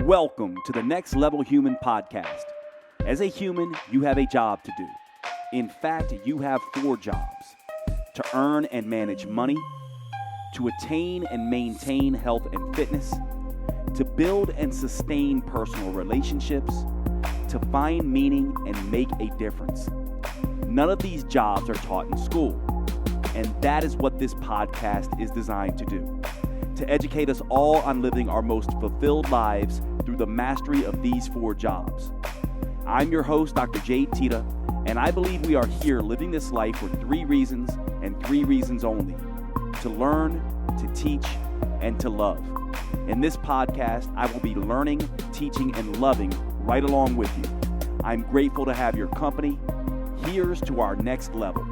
Welcome to the Next Level Human podcast. As a human, you have a job to do. In fact, you have 4 jobs: to earn and manage money, to attain and maintain health and fitness, to build and sustain personal relationships, to find meaning and make a difference. None of these jobs are taught in school, and that is what this podcast is designed to do: to educate us all on living our most fulfilled lives through the mastery of these 4 jobs. I'm your host, Dr. Jade, and I believe we are here living this life for 3 reasons and 3 reasons only: to learn, to teach, and to love. In this podcast, I will be learning, teaching, and loving right along with you. I'm grateful to have your company. Here's to our next level.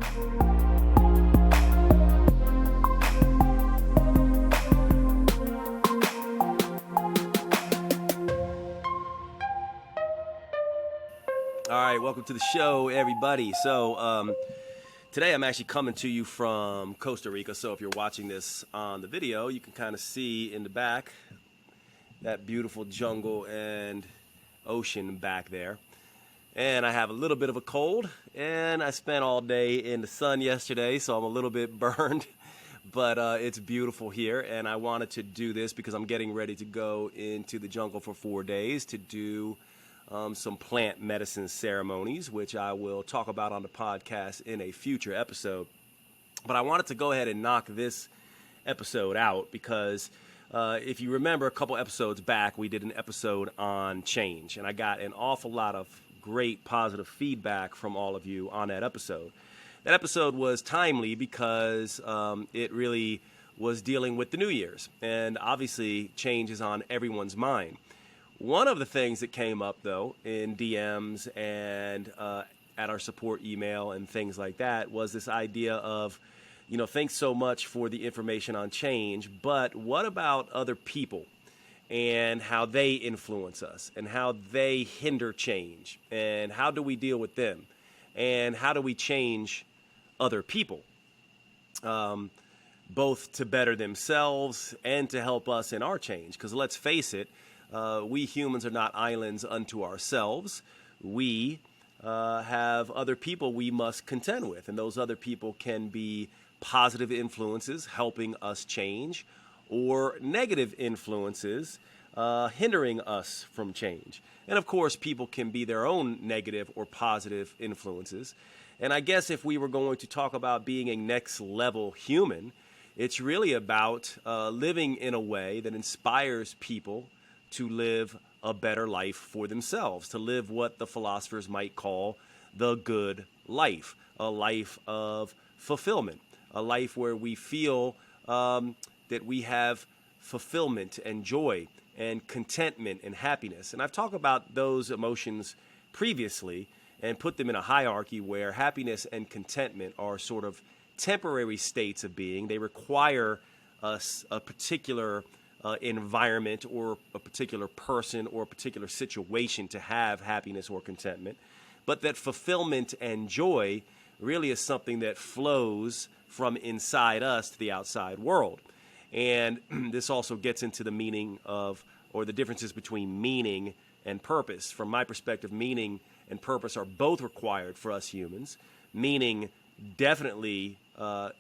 All right, welcome to the show, everybody. So today I'm actually coming to you from Costa Rica. So if you're watching this on the video, you can kind of see in the back that beautiful jungle and ocean back there. And I have a little bit of a cold, and I spent all day in the sun yesterday, so I'm a little bit burned. But it's beautiful here, and I wanted to do this because I'm getting ready to go into the jungle for 4 days to do some plant medicine ceremonies, which I will talk about on the podcast in a future episode. But I wanted to go ahead and knock this episode out because if you remember a couple episodes back, we did an episode on change, and I got an awful lot of great positive feedback from all of you on that episode. That episode was timely because it really was dealing with the New Year's, and obviously change is on everyone's mind. One of the things that came up, though, in DMs and at our support email and things like that was this idea of, thanks so much for the information on change, but what about other people and how they influence us and how they hinder change, and how do we deal with them, and how do we change other people, both to better themselves and to help us in our change? Because let's face it, we humans are not islands unto ourselves. We have other people we must contend with, and those other people can be positive influences helping us change, or negative influences hindering us from change. And of course, people can be their own negative or positive influences. And I guess if we were going to talk about being a next level human, it's really about living in a way that inspires people to live a better life for themselves, to live what the philosophers might call the good life, a life of fulfillment, a life where we feel that we have fulfillment and joy and contentment and happiness. And I've talked about those emotions previously and put them in a hierarchy where happiness and contentment are sort of temporary states of being. They require us a particular environment or a particular person or a particular situation to have happiness or contentment, but that fulfillment and joy really is something that flows from inside us to the outside world. And this also gets into the meaning of, or the differences between meaning and purpose. From my perspective, meaning and purpose are both required for us humans. Meaning definitely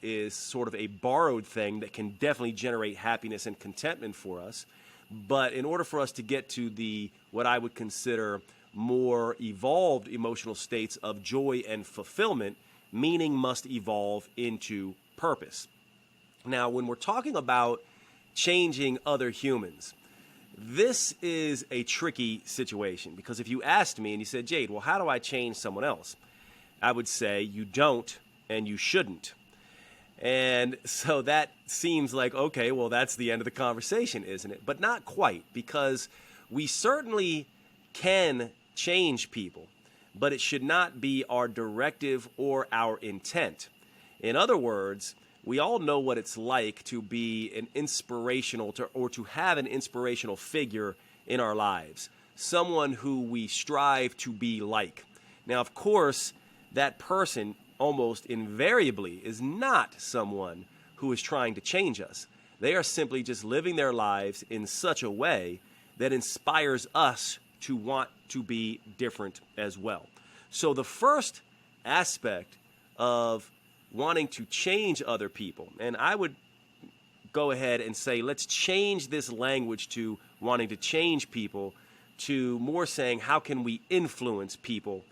is sort of a borrowed thing that can definitely generate happiness and contentment for us. But in order for us to get to the what I would consider more evolved emotional states of joy and fulfillment, meaning must evolve into purpose. Now, when we're talking about changing other humans, this is a tricky situation, because if you asked me and you said, Jade, well, how do I change someone else? I would say you don't and you shouldn't. And so that seems like, okay, well, that's the end of the conversation, isn't it? But not quite, because we certainly can change people, but it should not be our directive or our intent. In other words, we all know what it's like to be an inspirational or to have an inspirational figure in our lives, someone who we strive to be like. Now, of course, that person almost invariably is not someone who is trying to change us. They are simply just living their lives in such a way that inspires us to want to be different as well. So the first aspect of wanting to change other people, and I would go ahead and say, let's change this language to wanting to change people to more saying, how can we influence people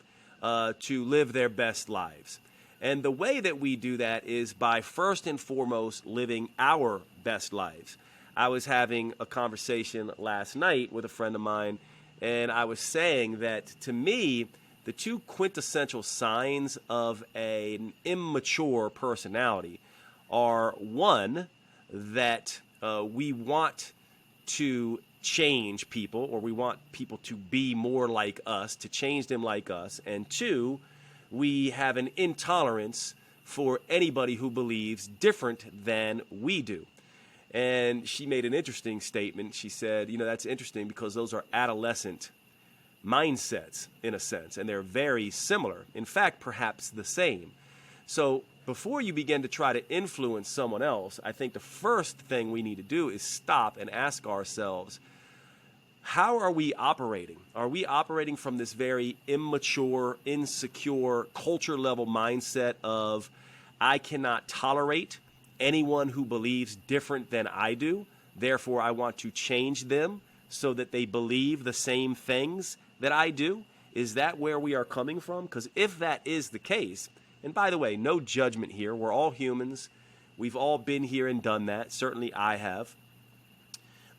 to live their best lives? And the way that we do that is by first and foremost living our best lives. I was having a conversation last night with a friend of mine, and I was saying that to me, the two quintessential signs of an immature personality are, one, that we want to change people, or we want people to be more like us, to change them like us, and two, we have an intolerance for anybody who believes different than we do. And she made an interesting statement. She said, that's interesting because those are adolescent mindsets in a sense, and they're very similar. In fact, perhaps the same. So before you begin to try to influence someone else, I think the first thing we need to do is stop and ask ourselves, how are we operating? Are we operating from this very immature, insecure, culture level mindset of, I cannot tolerate anyone who believes different than I do, therefore I want to change them so that they believe the same things that I do? Is that where we are coming from? Because if that is the case, and by the way, no judgment here, we're all humans, we've all been here and done that, certainly I have,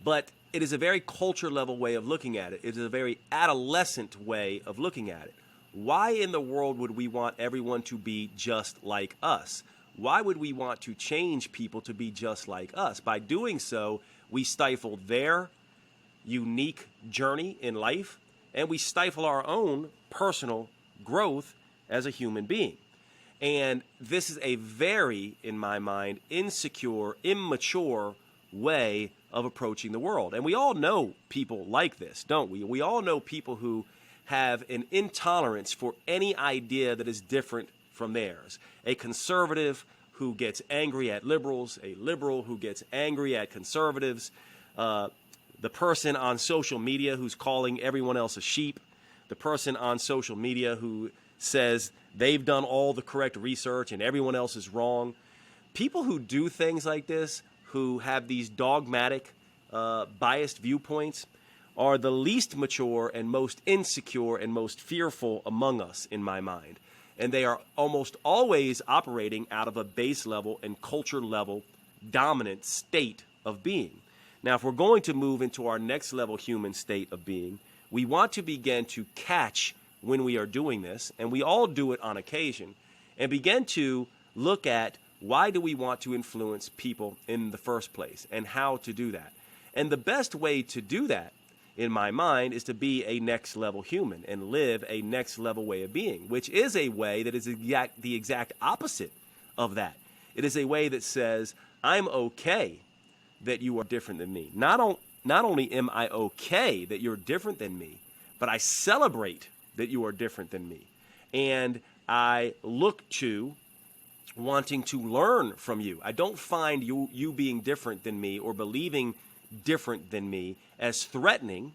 but it is a very culture level way of looking at it. It is a very adolescent way of looking at it. Why in the world would we want everyone to be just like us? Why would we want to change people to be just like us? By doing so, we stifle their unique journey in life, and we stifle our own personal growth as a human being. And this is a very, in my mind, insecure, immature way of approaching the world. And we all know people like this, don't we? We all know people who have an intolerance for any idea that is different from theirs. A conservative who gets angry at liberals, a liberal who gets angry at conservatives, the person on social media who's calling everyone else a sheep, the person on social media who says they've done all the correct research and everyone else is wrong. People who do things like this, who have these dogmatic, biased viewpoints, are the least mature and most insecure and most fearful among us, in my mind. And they are almost always operating out of a base level and culture level dominant state of being. Now, if we're going to move into our next level human state of being, we want to begin to catch when we are doing this, and we all do it on occasion, and begin to look at, why do we want to influence people in the first place, and how to do that? And the best way to do that, in my mind, is to be a next level human and live a next level way of being, which is a way that is the exact opposite of that. It is a way that says, I'm okay that you are different than me. Not only am I okay that you're different than me, but I celebrate that you are different than me. And I look to wanting to learn from you. I don't find you being different than me or believing different than me as threatening.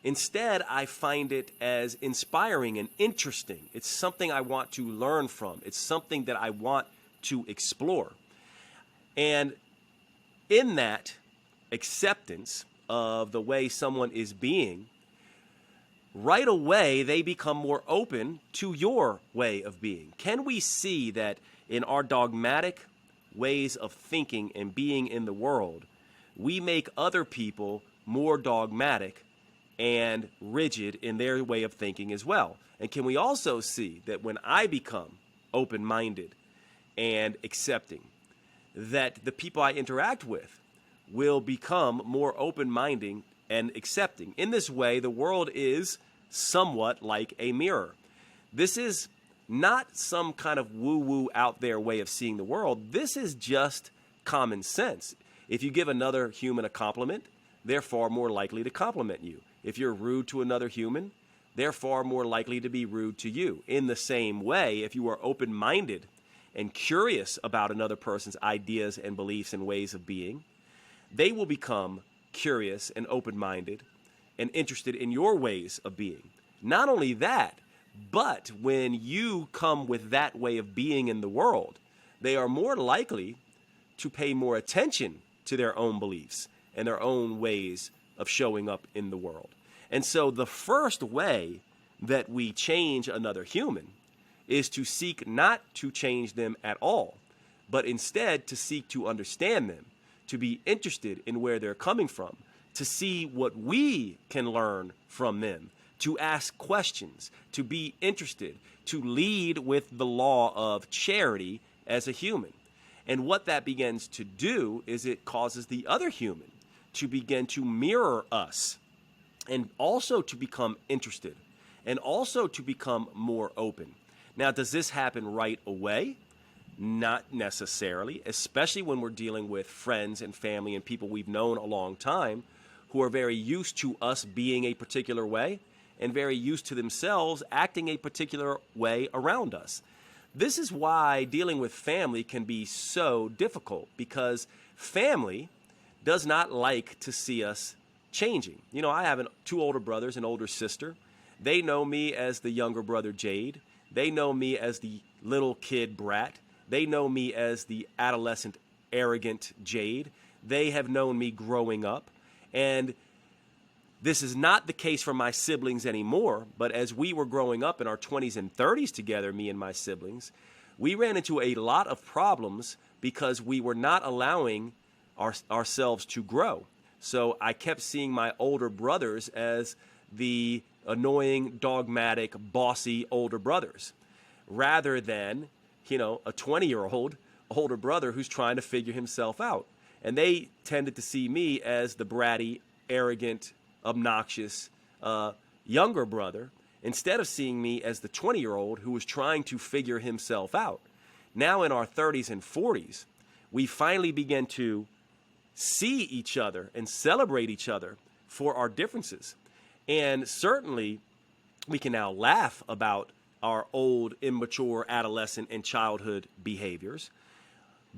Instead, I find it as inspiring and interesting. It's something I want to learn from. It's something that I want to explore. And in that acceptance of the way someone is being, right away they become more open to your way of being. Can we see that in our dogmatic ways of thinking and being in the world, we make other people more dogmatic and rigid in their way of thinking as well? And can we also see that when I become open-minded and accepting, that the people I interact with will become more open-minded and accepting? In this way, the world is somewhat like a mirror. This is not some kind of woo-woo out there way of seeing the world. This is just common sense. If you give another human a compliment, they're far more likely to compliment you. If you're rude to another human, they're far more likely to be rude to you. In the same way, if you are open-minded and curious about another person's ideas and beliefs and ways of being, they will become curious and open-minded and interested in your ways of being. Not only that, but when you come with that way of being in the world, they are more likely to pay more attention to their own beliefs and their own ways of showing up in the world. And so the first way that we change another human is to seek not to change them at all, but instead to seek to understand them, to be interested in where they're coming from, to see what we can learn from them, to ask questions, to be interested, to lead with the law of charity as a human. And what that begins to do is it causes the other human to begin to mirror us and also to become interested and also to become more open. Now, does this happen right away? Not necessarily, especially when we're dealing with friends and family and people we've known a long time who are very used to us being a particular way and very used to themselves acting a particular way around us. This is why dealing with family can be so difficult, because family does not like to see us changing. You know, I have two older brothers, an older sister. They know me as the younger brother, Jade. They know me as the little kid brat. They know me as the adolescent, arrogant Jade. They have known me growing up. And this is not the case for my siblings anymore, but as we were growing up in our 20s and 30s together, me and my siblings, we ran into a lot of problems because we were not allowing ourselves to grow. So I kept seeing my older brothers as the annoying, dogmatic, bossy older brothers, rather than, you know, a 20-year-old older brother who's trying to figure himself out. And they tended to see me as the bratty, arrogant, obnoxious younger brother, instead of seeing me as the 20-year-old who was trying to figure himself out. Now in our 30s and 40s, we finally begin to see each other and celebrate each other for our differences. And certainly we can now laugh about our old, immature, adolescent, and childhood behaviors.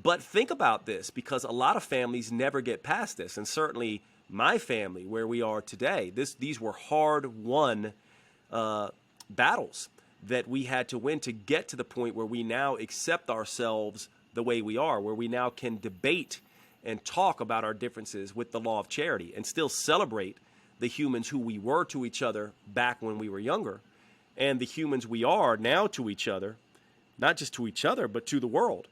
But think about this, because a lot of families never get past this, and certainly my family, where we are today, these were hard-won battles that we had to win to get to the point where we now accept ourselves the way we are, where we now can debate and talk about our differences with the law of charity and still celebrate the humans who we were to each other back when we were younger and the humans we are now to each other, not just to each other, but to the world.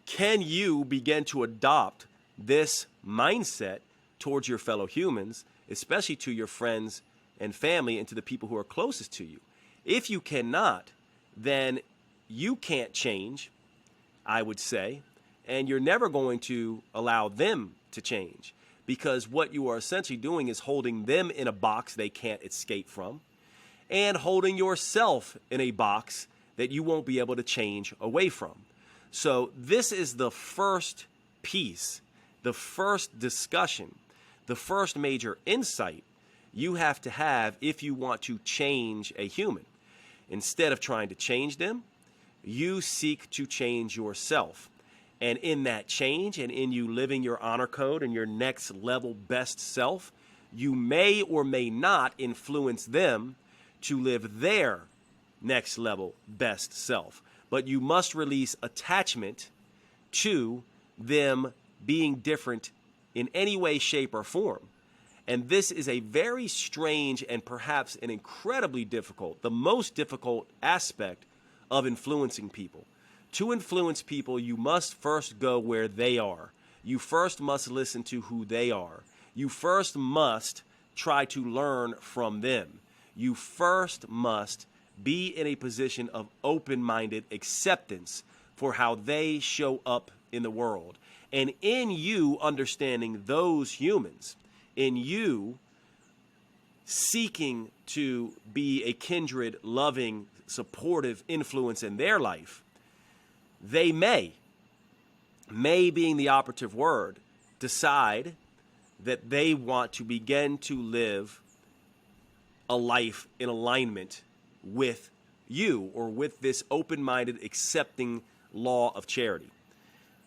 Can you begin to adopt this mindset towards your fellow humans, especially to your friends and family and to the people who are closest to you? If you cannot, then you can't change, I would say, and you're never going to allow them to change, because what you are essentially doing is holding them in a box they can't escape from and holding yourself in a box that you won't be able to change away from. So this is the first piece, the first discussion, the first major insight you have to have if you want to change a human. Instead of trying to change them, you seek to change yourself. And in that change and in you living your honor code and your next level best self, you may or may not influence them to live their next level best self. But you must release attachment to them being different in any way, shape, or form. And this is a very strange and perhaps an incredibly difficult, the most difficult aspect of influencing people. To influence people, you must first go where they are. You first must listen to who they are. You first must try to learn from them. You first must be in a position of open-minded acceptance for how they show up in the world. And in you understanding those humans, in you seeking to be a kindred, loving, supportive influence in their life, they may being the operative word, decide that they want to begin to live a life in alignment with you or with this open-minded, accepting law of charity.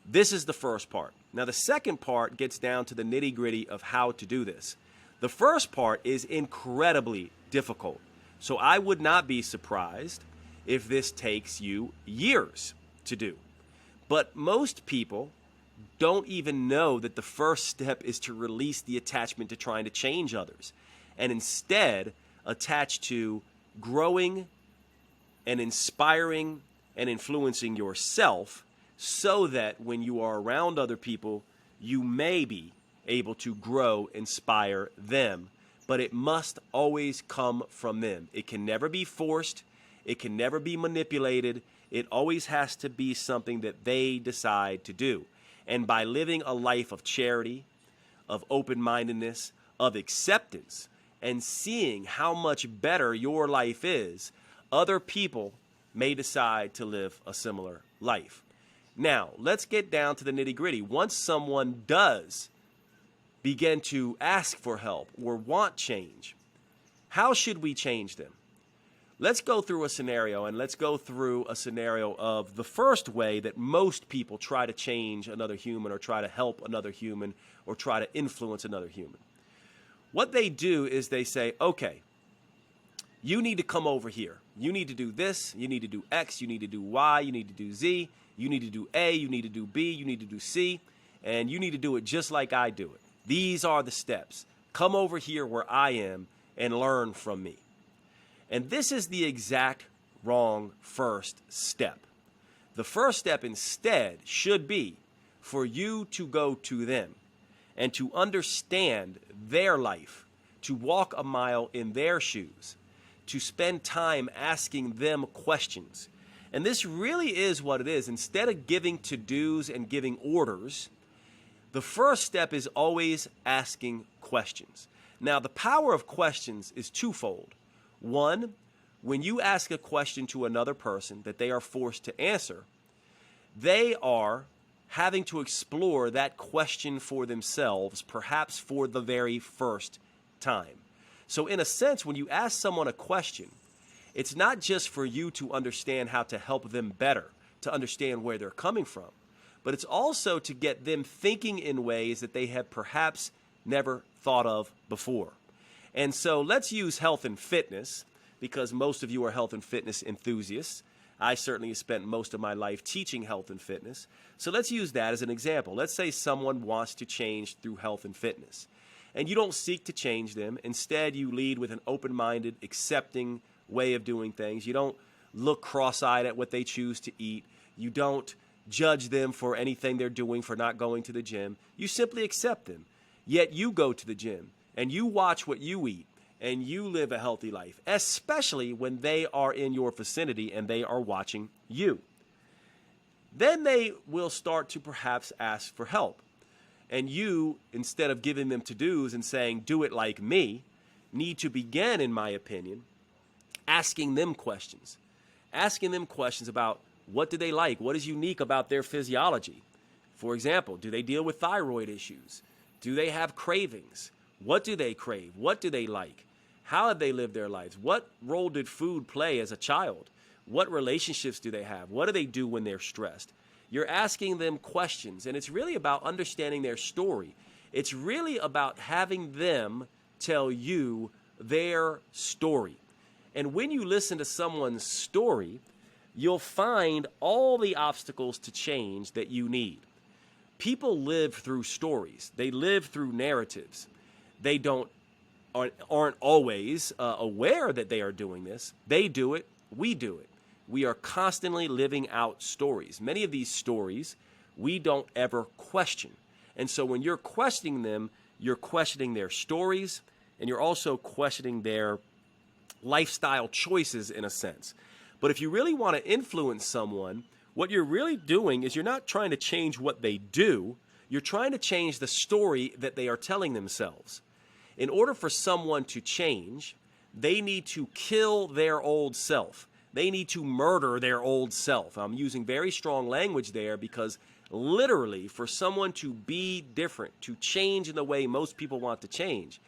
This is the first part. Now, the second part gets down to the nitty-gritty of how to do this. The first part is incredibly difficult. So I would not be surprised if this takes you years to do. But most people don't even know that the first step is to release the attachment to trying to change others and instead attach to growing and inspiring and influencing yourself so that when you are around other people, you may be able to grow, inspire them. But it must always come from them. It can never be forced. It can never be manipulated. It always has to be something that they decide to do. And by living a life of charity, of open-mindedness, of acceptance, and seeing how much better your life is, other people may decide to live a similar life. Now, let's get down to the nitty-gritty. Once someone does begin to ask for help or want change, how should we change them? Let's go through a scenario, and let's go through a scenario of the first way that most people try to change another human or try to help another human or try to influence another human. What they do is they say, okay, you need to come over here. You need to do this. You need to do X. You need to do Y. You need to do Z. You need to do A. You need to do B. You need to do C. And you need to do it just like I do it. These are the steps. Come over here where I am and learn from me. And this is the exact wrong first step. The first step instead should be for you to go to them and to understand their life, to walk a mile in their shoes, to spend time asking them questions. And this really is what it is. Instead of giving to-dos and giving orders, the first step is always asking questions. Now, the power of questions is twofold. One, when you ask a question to another person that they are forced to answer, they are having to explore that question for themselves, perhaps for the very first time. So in a sense, when you ask someone a question, it's not just for you to understand how to help them better, to understand where they're coming from, but it's also to get them thinking in ways that they have perhaps never thought of before. And so let's use health and fitness, because most of you are health and fitness enthusiasts. I certainly have spent most of my life teaching health and fitness. So let's use that as an example. Let's say someone wants to change through health and fitness, and you don't seek to change them. Instead, you lead with an open-minded, accepting way of doing things. You don't look cross-eyed at what they choose to eat. You don't judge them for anything they're doing for not going to the gym. You simply accept them. Yet you go to the gym, and you watch what you eat, and you live a healthy life, especially when they are in your vicinity and they are watching you. Then they will start to perhaps ask for help. And you, instead of giving them to-dos and saying, do it like me, need to begin, in my opinion, asking them questions. Asking them questions about what do they like? What is unique about their physiology? For example, do they deal with thyroid issues? Do they have cravings? What do they crave? What do they like? How have they lived their lives? What role did food play as a child? What relationships do they have? What do they do when they're stressed? You're asking them questions, and it's really about understanding their story. It's really about having them tell you their story. And when you listen to someone's story, you'll find all the obstacles to change that you need. People live through stories. They live through narratives. They aren't always aware that they are doing this. They do it. We do it. We are constantly living out stories. Many of these stories we don't ever question. And so when you're questioning them, you're questioning their stories, and you're also questioning their lifestyle choices in a sense. But if you really want to influence someone, what you're really doing is you're not trying to change what they do. You're trying to change the story that they are telling themselves. In order for someone to change, they need to kill their old self. They need to murder their old self. I'm using very strong language there because literally for someone to be different, to change in the way most people want to change,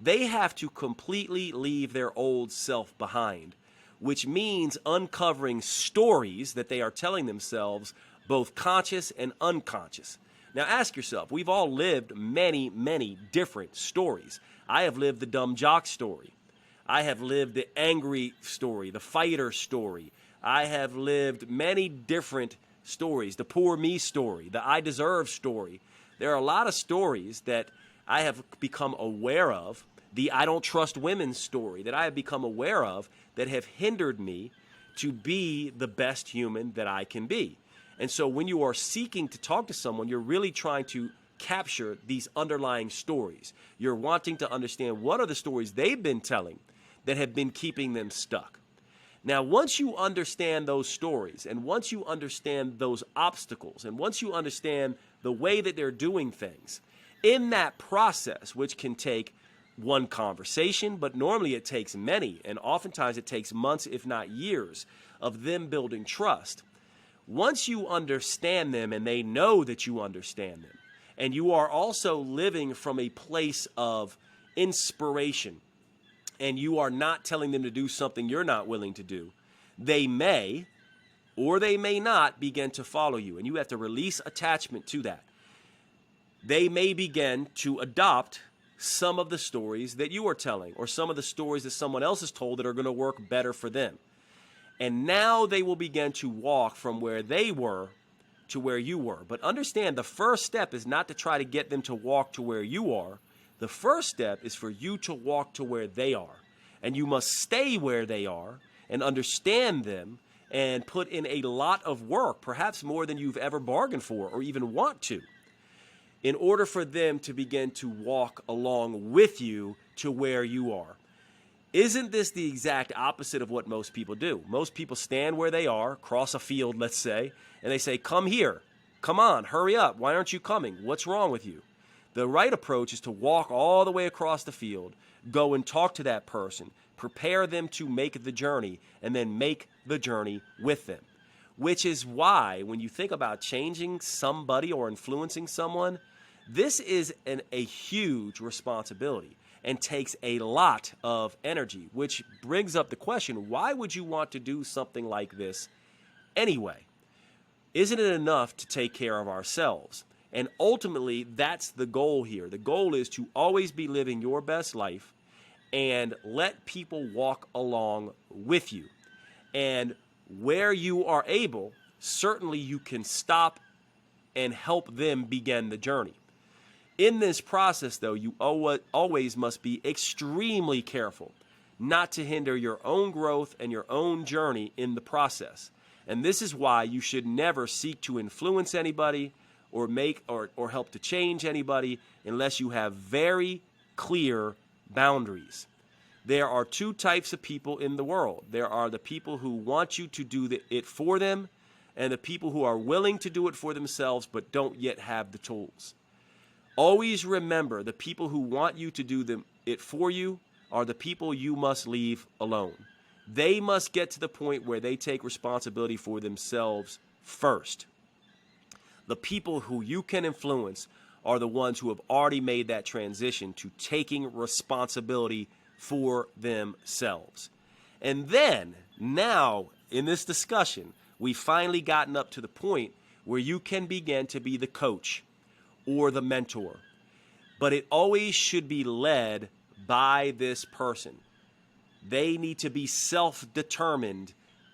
they have to completely leave their old self behind, which means uncovering stories that they are telling themselves, both conscious and unconscious. Now ask yourself, we've all lived many, many different stories. I have lived the dumb jock story. I have lived the angry story, the fighter story. I have lived many different stories, the poor me story, the I deserve story. There are a lot of stories that I have become aware of, the I don't trust women story that I have become aware of that have hindered me to be the best human that I can be. And so when you are seeking to talk to someone, you're really trying to capture these underlying stories. You're wanting to understand what are the stories they've been telling that have been keeping them stuck. Now, once you understand those stories, and once you understand those obstacles, and once you understand the way that they're doing things, in that process, which can take one conversation, but normally it takes many, and oftentimes it takes months, if not years, of them building trust. Once you understand them and they know that you understand them, and you are also living from a place of inspiration, and you are not telling them to do something you're not willing to do, they may or they may not begin to follow you. And you have to release attachment to that. They may begin to adopt some of the stories that you are telling or some of the stories that someone else has told that are going to work better for them. And now they will begin to walk from where they were to where you were. But understand, the first step is not to try to get them to walk to where you are. The first step is for you to walk to where they are. And you must stay where they are and understand them and put in a lot of work, perhaps more than you've ever bargained for or even want to, in order for them to begin to walk along with you to where you are. Isn't this the exact opposite of what most people do? Most people stand where they are, cross a field, let's say, and they say, come here, come on, hurry up, why aren't you coming? What's wrong with you? The right approach is to walk all the way across the field, go and talk to that person, prepare them to make the journey, and then make the journey with them. Which is why when you think about changing somebody or influencing someone, this is a huge responsibility and takes a lot of energy, which brings up the question, why would you want to do something like this anyway? Isn't it enough to take care of ourselves? And ultimately, that's the goal here. The goal is to always be living your best life and let people walk along with you. And where you are able, certainly you can stop and help them begin the journey. In this process, though, you always must be extremely careful not to hinder your own growth and your own journey in the process. And this is why you should never seek to influence anybody or make or help to change anybody unless you have very clear boundaries. There are two types of people in the world. There are the people who want you to do it for them, and the people who are willing to do it for themselves but don't yet have the tools. Always remember, the people who want you to do it for you are the people you must leave alone. They must get to the point where they take responsibility for themselves first. The people who you can influence are the ones who have already made that transition to taking responsibility for themselves. And then, now, in this discussion, we've finally gotten up to the point where you can begin to be the coach or the mentor. But it always should be led by this person. They need to be self-determined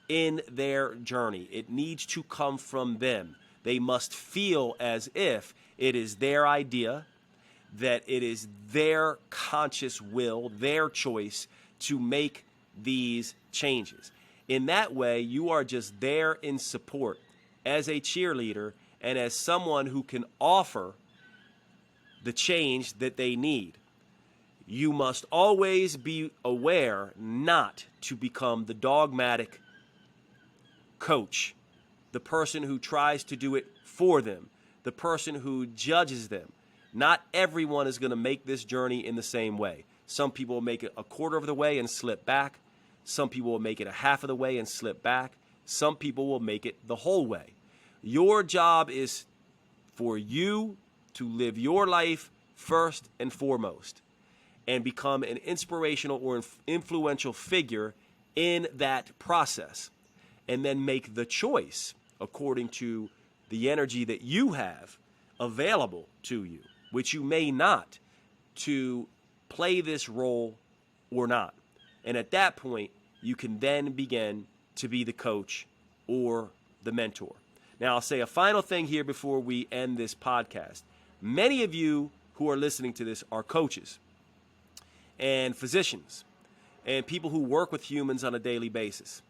in their journey. It needs to come from them. They must feel as if it is their idea, that it is their conscious will, their choice to make these changes. In that way, you are just there in support as a cheerleader and as someone who can offer the change that they need. You must always be aware not to become the dogmatic coach, the person who tries to do it for them, the person who judges them. Not everyone is going to make this journey in the same way. Some people will make it a quarter of the way and slip back. Some people will make it a half of the way and slip back. Some people will make it the whole way. Your job is for you to live your life first and foremost and become an inspirational or influential figure in that process, and then make the choice according to the energy that you have available to you, which you may not, to play this role or not? And at that point, you can then begin to be the coach or the mentor. Now, I'll say a final thing here before we end this podcast. Many of you who are listening to this are coaches and physicians and people who work with humans on a daily basis.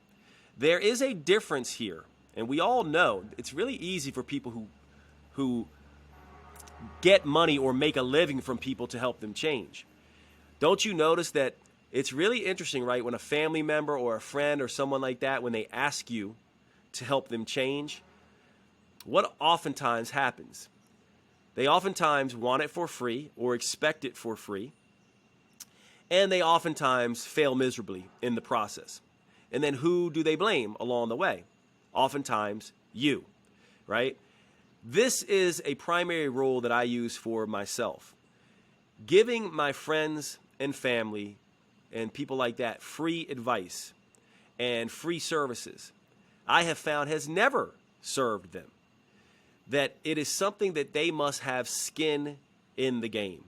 There is a difference here, and we all know it's really easy for people who get money or make a living from people to help them change. Don't you notice that it's really interesting, right, when a family member or a friend or someone like that, when they ask you to help them change, what oftentimes happens? They oftentimes want it for free or expect it for free, and they oftentimes fail miserably in the process. And then who do they blame along the way? Oftentimes you, right? This is a primary rule that I use for myself. Giving my friends and family and people like that free advice and free services, I have found has never served them. That it is something that they must have skin in the game.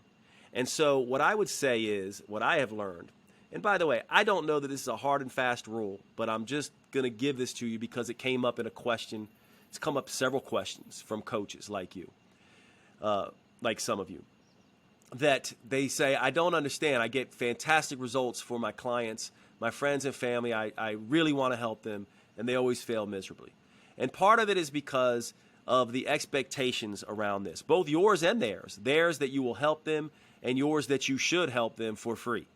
And so what I would say is, what I have learned, and by the way, I don't know that this is a hard and fast rule, but I'm just going to give this to you because it came up in a question. It's come up several questions from coaches like you, like some of you, that they say, I don't understand. I get fantastic results for my clients, my friends and family. I really want to help them, and they always fail miserably. And part of it is because of the expectations around this, both yours and theirs. Theirs that you will help them, and yours that you should help them for free.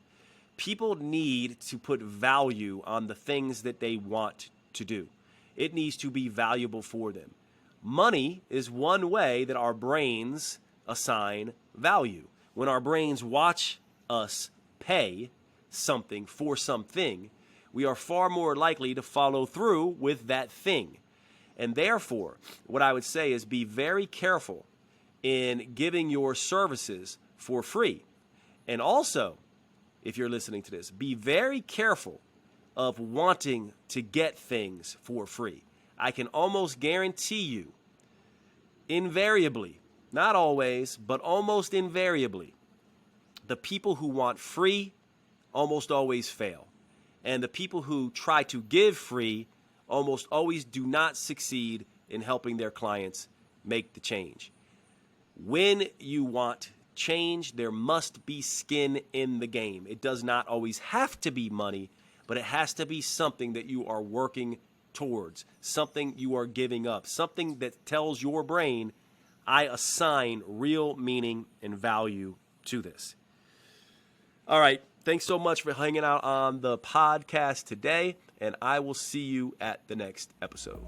People need to put value on the things that they want to do. It needs to be valuable for them. Money is one way that our brains assign value. When our brains watch us pay something for something, we are far more likely to follow through with that thing. And therefore, what I would say is be very careful in giving your services for free. And also, if you're listening to this, be very careful of wanting to get things for free. I can almost guarantee you, invariably, not always, but almost invariably, the people who want free almost always fail. And the people who try to give free almost always do not succeed in helping their clients make the change. When you want change, there must be skin in the game. It does not always have to be money, but it has to be something that you are working towards, something you are giving up, something that tells your brain, I assign real meaning and value to this. All right. Thanks so much for hanging out on the podcast today, and I will see you at the next episode.